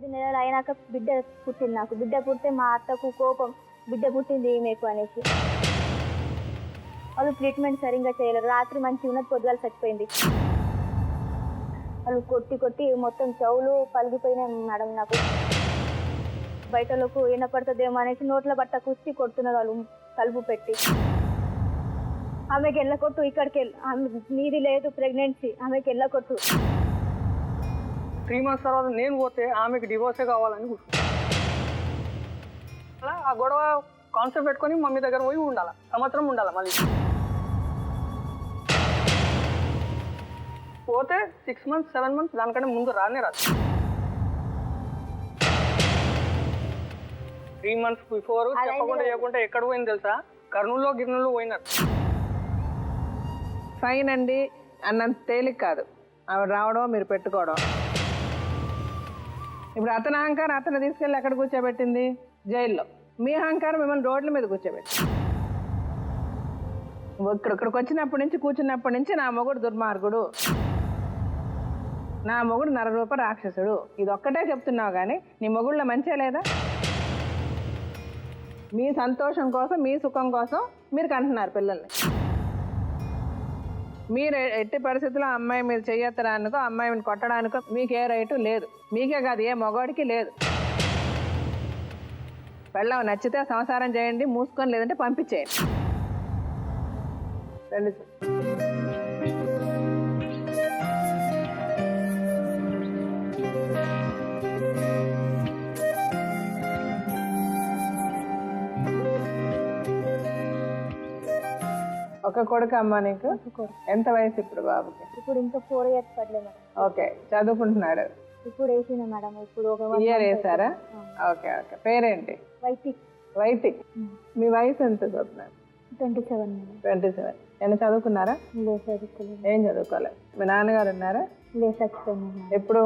9 నెలలు అయినాక బిడ్డ పుట్టింది. నాకు బిడ్డ పుడితే మా అత్తకు కోపం, బిడ్డ పుట్టింది ఈమెకు అనేసి. వాళ్ళు ట్రీట్మెంట్ సరిగ్గా చేయలేరు. రాత్రి మంచిగా ఉన్నది, పొద్దుగాల చచ్చిపోయింది. వాళ్ళు కొట్టి కొట్టి మొత్తం చెవులు పలిగిపోయినాయి మేడం. నాకు బయటలోకి వినపడుతుందేమో అనేసి నోట్ల బట్ట కుచ్చి కొడుతున్నారు వాళ్ళు తలుపు పెట్టి. ఆమెకి వెళ్ళకొట్టు, ఇక్కడికి వెళ్ళి, ఆమె నీది లేదు ప్రెగ్నెన్సీ, ఆమెకి వెళ్ళకొట్టు. 3 months తర్వాత నేను పోతే ఆమెకి డివోర్సే కావాలని కూర్చున్నాను. అలా ఆ గొడవ కాన్సెప్ట్ పెట్టుకొని మమ్మీ దగ్గర పోయి ఉండాలి, సంవత్సరం ఉండాలి. మళ్ళీ పోతే 6 months 7 months దానికంటే ముందు రానే రాదు. 3 months బిఫోర్ చెప్పకుండా చేయకుండా ఎక్కడ పోయింది తెలుసా? కర్నూలులో గిర్నూలు పోయినారు. ఫైన్ అండి అన్నంత తేలిక కాదు ఆవిడ రావడం, మీరు పెట్టుకోవడం. ఇప్పుడు అతని అహంకారం అతను తీసుకెళ్ళి ఎక్కడ కూర్చోబెట్టింది? జైల్లో. మీ అహంకారం మిమ్మల్ని రోడ్ల మీద కూర్చోబెట్టి. ఇక్కడికి వచ్చినప్పటి నుంచి, కూర్చున్నప్పటి నుంచి నా మొగుడు దుర్మార్గుడు, నా మొగుడు నరరూప రాక్షసుడు, ఇది ఒక్కటే చెప్తున్నావు. కానీ నీ మొగుళ్ళ మంచే లేదా? మీ సంతోషం కోసం, మీ సుఖం కోసం మీరు కంటున్నారు పిల్లల్ని. మీరు ఎట్టి పరిస్థితుల్లో అమ్మాయి మీరు చెయ్యత్తడానికో, అమ్మాయిని కొట్టడానికో మీకే రైటు లేదు. మీకే కాదు, ఏ మగవాడికి లేదు. పెళ్ళాం నచ్చితే సంసారం చేయండి, మూసుకొని, లేదంటే పంపించేయండి. రండి సార్. ఒక కొడుకు అమ్మ నీకు? ఎంత వయసు ఇప్పుడు బాబుకి? ఇప్పుడు ఇంకా 4 years పడలేదు మేడం. ఓకే, చదువుకుంటున్నాడు? ఇప్పుడు వేసిన మేడం. ఇప్పుడు ఒక ఇయర్ వేసారా? Okay okay. పేరేంటి? వైతిక్. వైతిక్. మీ వయసు ఎంత స్వప్న? 27 మేడం. 27. ఏమైనా చదువుకున్నారా? లేదు, చదువుకోలేదు. ఏం చదువుకోలేదు. మీ నాన్నగారు ఉన్నారా? లేదు, చచ్చిపోయింది. ఎప్పుడు?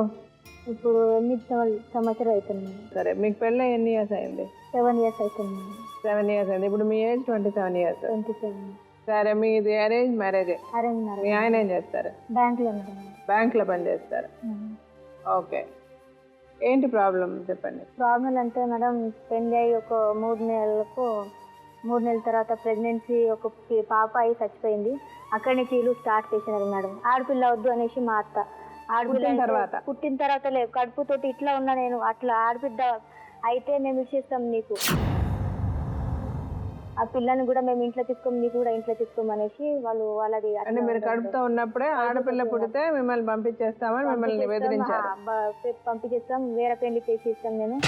ఇప్పుడు 8 సంవత్సరాలు అవుతుంది మేడం. సరే, మీకు పెళ్ళి ఎన్ని ఇయర్స్ అయింది? 7 years అవుతుంది మేడం. 7 years అయింది. ఇప్పుడు మీ ఏజ్ 27 years. 27. సరే, మీది అరేంజ్ మ్యారేజే? అరేంజ్ మీ మ్యారేజ్. ఆయన ఏం చేస్తారు? బ్యాంకులో మేడం. బ్యాంకులో పని చేస్తారు. ఓకే. ఏంటి ప్రాబ్లం చెప్పండి. ప్రాబ్లం అంటే మేడం, పెళ్ళి అయ్యి ఒక 3 నెలల తర్వాత ప్రెగ్నెన్సీ, ఒక పాప అయి చచ్చిపోయింది. అక్కడి నుంచి ఇల్లు స్టార్ట్ చేసినారు మేడం. ఆడపిల్ల వద్దు అనేసి మా అత్త. ఆడపిల్ల పుట్టిన తర్వాత లేదు, కడుపుతోటి ఇట్లా ఉన్నా నేను, అట్లా ఆడబిడ్డ అయితే మేము ఇచ్చేస్తాం నీకు, ఆ పిల్లని కూడా మేము ఇంట్లో తీసుకోం, నీకు కూడా ఇంట్లో తీసుకోమనేసి వాళ్ళు వాళ్ళది. అంటే మీరు కడుపుతో ఉన్నప్పుడే ఆడపిల్ల పుడితే మిమ్మల్ని పంపించేస్తామని మిమ్మల్ని బెదిరించారు? పంపించేస్తాం, వేరే పెళ్లి చేసి ఇస్తాం, నేను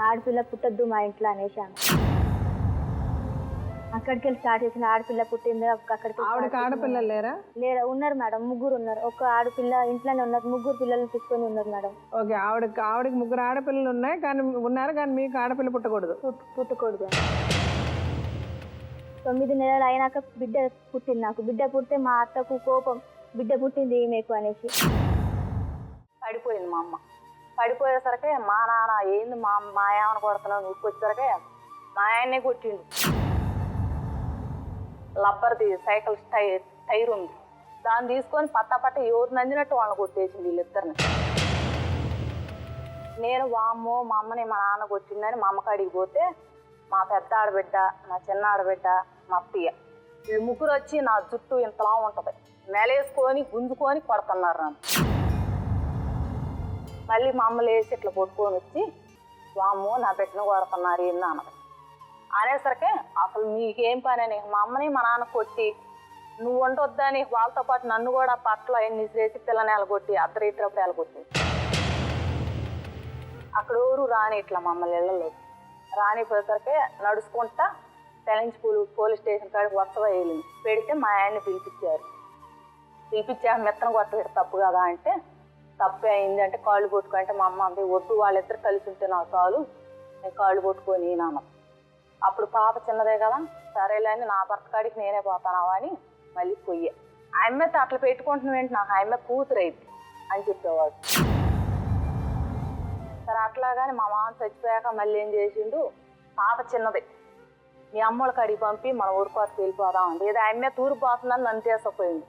ఆడపిల్ల పుట్టద్దు మా ఇంట్లో అనేసి. అక్కడికి వెళ్ళి స్టార్ట్ చేసిన. ఆడపిల్ల పుట్టింది అక్కడికి. ఆవిడకి ఆడపిల్లలు లేరా? లేరా, ఉన్నారు మేడం, 3 ఉన్నారు. ఒక ఆడపిల్ల ఇంట్లోనే ఉన్నారు, 3 పిల్లలు తీసుకొని ఉన్నారు మేడం. ఓకే. ఆవిడకి 3 ఆడపిల్లలు ఉన్నాయి, కానీ ఉన్నారు, కానీ మీకు ఆడపిల్ల పుట్టకూడదు? పుట్టకూడదు. 9 నెలలు అయినాక బిడ్డ పుట్టింది. నాకు బిడ్డ పుడితే మా అత్తకు కోపం, బిడ్డ పుట్టింది ఈమెకు అనేసి. పడిపోయింది మా అమ్మ. పడిపోయేసరికి మా నాన్న ఏంది మా ఏమని కొడుతున్నావు, నువ్వు వచ్చేసరికి మా ఆయన్నే కొట్టిండు. లబ్బర్ది సైకిల్ టైర్ ఉంది, దాన్ని తీసుకొని పట్ట ఎవరు నందినట్టు వాళ్ళని కొట్టేసింది వీళ్ళిద్దరిని. నేను వామ్మో మా అమ్మని మా నాన్న కొట్టిందని మా అమ్మకాడికి పోతే, మా పెద్ద ఆడబిడ్డ, మా చిన్న ఆడబిడ్డ, మా అత్తయ్య, ఈ 3 వచ్చి నా జుట్టు ఇంతలా ఉంటుంది మెలేసుకొని గుంజుకొని కొడుతున్నారు నన్ను. మళ్ళీ మా అమ్మ లేచి ఇట్లా కొట్టుకొని వచ్చి, వామ్మో నా బిడ్డను కొడుతున్నారు ఏంది అన్నది. అనేసరికి అసలు మీకేం పని అని మా అమ్మని మా నాన్న కొట్టి, నువ్వు వంటొద్దని వాళ్ళతో పాటు నన్ను కూడా పట్ల ఎన్ని చేసి పిల్లని ఎలగొట్టి, అర్ధరీత్రప్పుడు ఎలగొట్టి. అక్కడ ఊరు రాని ఇట్లా మమ్మల్ని ఇళ్ళలో రానిపోయేసరికి నడుచుకుంటా తెలంచి పోలీస్ స్టేషన్ కాడికి వరుసగా వెళ్ళింది. పెడితే మా ఆయన్ని పిలిపించారు. పిలిపించాక మెత్తన కొట్టబెట్టి తప్పు కదా అంటే, తప్పే అయింది అంటే కాళ్ళు కొట్టుకుంటే మా అమ్మ అంతే, వద్దు వాళ్ళిద్దరు కలిసి ఉంటే నాకు చాలు, నేను కాళ్ళు కొట్టుకొని నాన్న. అప్పుడు పాప చిన్నదే కదా, సరేలేని నా భర్త కాడికి నేనే పోతానావా అని మళ్ళీ పొయ్యే. ఆయమ్మతో అట్లా పెట్టుకుంటున్నావు ఏంటి, నాకు ఆయమ్మ కూతురు అయింది అని చెప్పేవాడు. సరే అట్లాగాని మా మామ చచ్చిపోయాక మళ్ళీ ఏం చేసిండు, పాప చిన్నది మీ అమ్మోళ్ళ కాడికి పంపి మన ఊరికోతకి వెళ్ళిపోదామండి. ఏదో ఆయమ్మే తూరు పోతుందని నన్ను తీసుకుపోయింది.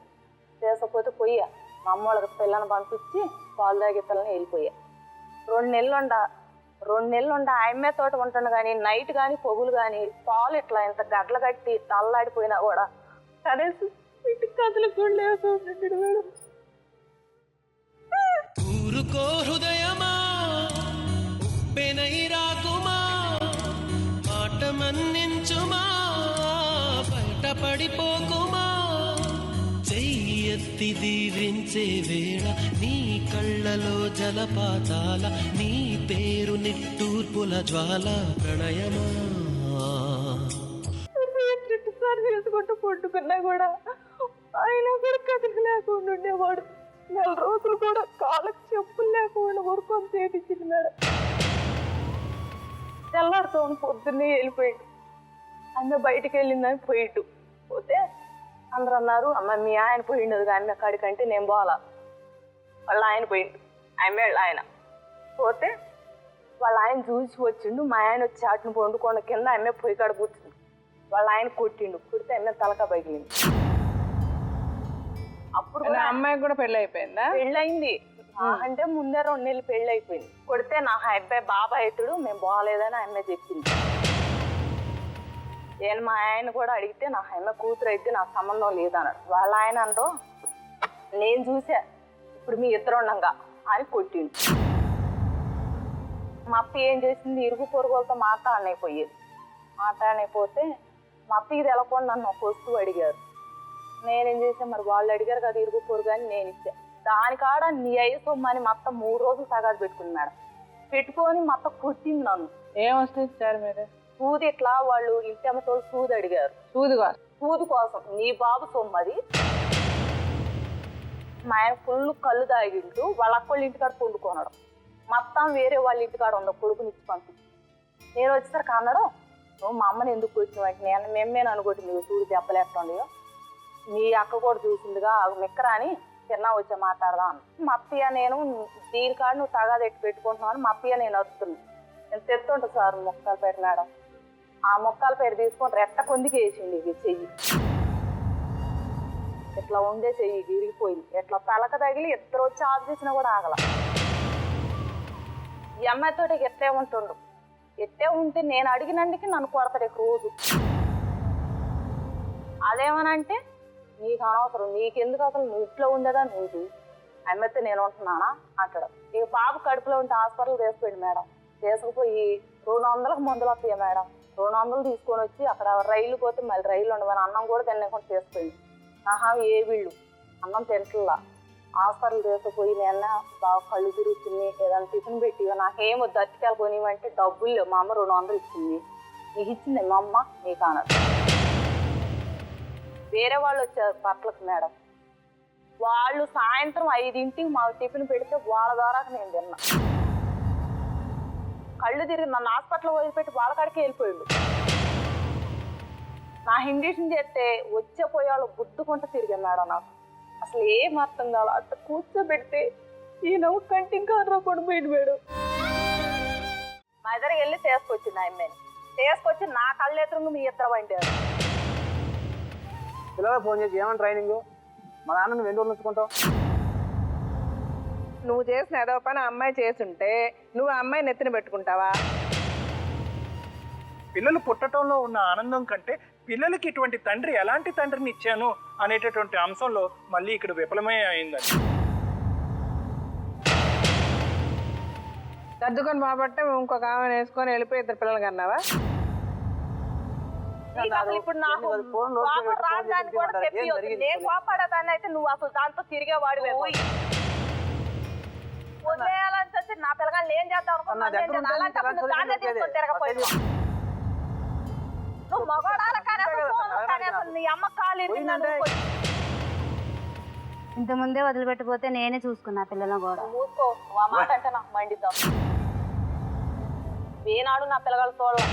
తీసుకుపోతే పొయ్య మా అమ్మోళ్ళకి పిల్లని పంపించి పాలు తాగే పిల్లని వెళ్ళిపోయా. 2 నెలలు ఉండ ఆయమ్మే తోట ఉంటాను కానీ నైట్ కానీ పొగులు కానీ పాలు ఇట్లా ఇంత గడ్డలు కట్టి తల్లాడిపోయినా కూడా కనీసం ఇంటికి కదలకుండా మేడం. ఊరుకో హృదయమా ఉప్పెనై రాకుమా మాట మన్నించుమా బయటపడిపోకుమా చెయ్యెత్తి దీవించే వేళ నీ కళ్ళలో జలపాతాల నీ పేరు నిట్టూర్పుల జ్వాల ప్రణయమా చేసుకుంటూ పట్టుకున్నా కూడా ఆయన కూడా కదలలేకుండా ఉండేవాడు. 4 రోజులు కూడా కాళ్ళకి చెప్పులు లేకుండా ఊరుకొని చేపించింది మేడం. తెల్లారితో పొద్దున్నే వెళ్ళిపోయాడు. అమ్మ బయటికి వెళ్ళిందని పోయిట్టు పోతే అందరూ అన్నారు, అమ్మ మీ ఆయన పోయిండదు కానీ కాడికంటే నేను పోవాలా. వాళ్ళ ఆయన పోయిండు, ఆయన పోతే వాళ్ళ ఆయన చూసి వచ్చిండు. మా ఆయన వచ్చి చాటును పండుకొండ కింద అమ్మే పొయ్యి కాడ కూర్చుంది. వాళ్ళ ఆయన కొట్టిండు, కుడితే అమ్మే తలక పగిలింది. అప్పుడు అమ్మాయికి కూడా పెళ్ళి అయిపోయిందా? పెళ్ళయింది అంటే ముందే 2 నెలలు పెళ్ళి అయిపోయింది. కొడితే నా అబ్బాయి బాబాయ్ అవుతాడు, మేము బాగాలేదని అమ్మాయి చెప్పింది. నేను మా ఆయన కూడా అడిగితే నా అమ్మాయి కూతురు అయితే నాకు సంబంధం లేదన్నాడు. వాళ్ళ ఆయన అంటూ నేను చూసా ఇప్పుడు మీ ఇద్దరు ఉండగా అని కొట్టిండు. మా అప్ప ఏం చేసింది, ఇరుగు పొరుగులతో మాట్లాడనైపోతే మా అప్పకి తెలకుండా నన్ను ఒక వస్తువు అడిగారు. నేనేం చేసాను, మరి వాళ్ళు అడిగారు కదా ఇరుగు పొరుగు అని నేను ఇచ్చా. దానికాడ నీ అయ్య సొమ్మని మొత్తం 3 రోజులు తగాదు పెట్టుకుంది మేడం. పెట్టుకొని మొత్తం కొట్టింది నన్ను. ఏం వస్తుంది సార్ మీరు? సూది ఇట్లా వాళ్ళు ఇంటెమ్మతో సూది అడిగారు. సూది కోసం నీ బాబు సొమ్మది. మా ఆయన ఫుల్ కళ్ళు తాగింటూ వాళ్ళ అక్కళ్ళ ఇంటికాడ పండుకోనడం. మొత్తం వేరే వాళ్ళ ఇంటికాడ ఉన్న కొడుకునిచ్చి పంపించి నేను వచ్చేసరికి అన్నాడు, నువ్వు మా అమ్మని ఎందుకు కొట్టినావు అంటే నేను మేమేను అనుకోటి నువ్వు సూది దెబ్బలేస్తుండయో మీ అక్క కూడా చూసిందిగా మిక్కరా అని తిన్నా వచ్చా మాట్లాడదాం అని. మా అప్పయ్య నేను దీనికాడ నువ్వు తగాదు ఎట్టి పెట్టుకుంటున్నావు అని మా అప్పయ్య నేను వస్తుంది. నేను తెస్తుంటా సార్ మొక్కలు పేట మేడం. ఆ మొక్కల పేరు తీసుకొని రెట్ట కొందికి వేసిండి ఇది చెయ్యి. ఇట్లా ఉండే చెయ్యి విరిగిపోయింది. ఇట్లా తలక తగిలి ఇద్దరు వచ్చి ఆఫ్ చేసినా కూడా ఆగల. ఈ అమ్మాయితో ఎట్టే ఉంటుండు. ఎట్టే ఉంటే నేను అడిగినందుకు నన్ను కొడతాడు రోజు. అదేమనంటే నీకు అనవసరం, నీకెందుకు అసలు నువ్వు ఇంట్లో ఉండేదా నువ్వు అమ్మాయితో నేను ఉంటున్నానా అంటాడు. ఇక బాబు కడుపులో ఉంటే హాస్పిటల్ తీసుకుపోయింది మేడం. తీసుకుపోయి 200లకు మందులు వస్తాయి మేడం. 200 తీసుకొని వచ్చి అక్కడ రైలు పోతే మళ్ళీ రైలు ఉండమని అన్నం కూడా తినకుండా తీసుకుపోయింది. ఏ వీళ్ళు అన్నం తింటల్లా. హాస్పిటల్ తీసుకుపోయి నేను బాగా కళ్ళు తిరుగుతుంది, ఏదైనా టిఫిన్ పెట్టి నాకేం వద్దు అతికాయలు కొనివ్వంటే డబ్బులు లేవు. మా అమ్మ 200 ఇచ్చింది. నీకు ఇచ్చింది మా అమ్మ నీకు అన్నాడు. వేరే వాళ్ళు వచ్చారు పట్లకు మేడం. వాళ్ళు సాయంత్రం 5ంటికి మాకు టిఫిన్ పెడితే వాళ్ళ ద్వారా నేను తిన్నా. కళ్ళు తిరిగి నన్ను హాస్పిటల్ వదిలిపెట్టి వాళ్ళ కాడికి వెళ్ళిపోయిండు. నా ఇంజక్షన్ చేస్తే వచ్చేపోయేవాళ్ళు గుద్దుకుంటూ తిరిగాను మేడం. నాకు అసలు ఏం అర్థం కాదు. అట్లా కూర్చోబెడితే ఈ నవ్వు కంటింగ్ కొడిపోయింది మేడం. మా ఇద్దరికి వెళ్ళి తీసుకొచ్చింది ఆ అమ్మాయిని. తీసుకొచ్చి నా కళ్ళు ఎదురుగా మీ ఇద్దరు వండారు. పిల్లలు ఫోన్ చేసి ఏమన్నా ట్రైనింగ్ మా నాన్న నువ్వు ఎందుకు ఉంచుకుంటావు? నువ్వు చేసిన ఏదో పని అమ్మాయి చేస్తుంటే నువ్వు ఆ అమ్మాయి నెత్తిన పెట్టుకుంటావా? పిల్లలు పుట్టడంలో ఉన్న ఆనందం కంటే పిల్లలకి ఇటువంటి తండ్రి ఎలాంటి తండ్రిని ఇచ్చాను అనేటటువంటి అంశంలో మళ్ళీ ఇక్కడ విఫలమే అయిందని. సర్దుకొని బాబట్టే ఇంకొక ఆమె వేసుకొని వెళ్ళిపోయి 2 పిల్లలు కన్నావా? ఇప్పుడు నాకు రాజధాని కూడా చెప్పి నేను కోపడదాన్ని అయితే నువ్వు అసలు దాంతో తిరిగేవాడు. వదిలేయాలని చెప్పి నా పిల్లగాళ్ళు ఏం చేద్దాం అనుకున్నా దాన్నే తీసుకొని తిరగపోయి నువ్వు మగవాడాల కానీ అసలు నీ అమ్మ కాలు ఇంతకుముందే వదిలిపెట్టిపోతే నేనే చూసుకున్నా పిల్లలను కూడా. మూసుకో ఆ మాట అంటే నాకు మండిద్దాం. ఏనాడు నా పిల్లగాళ్ళు చూడాలి.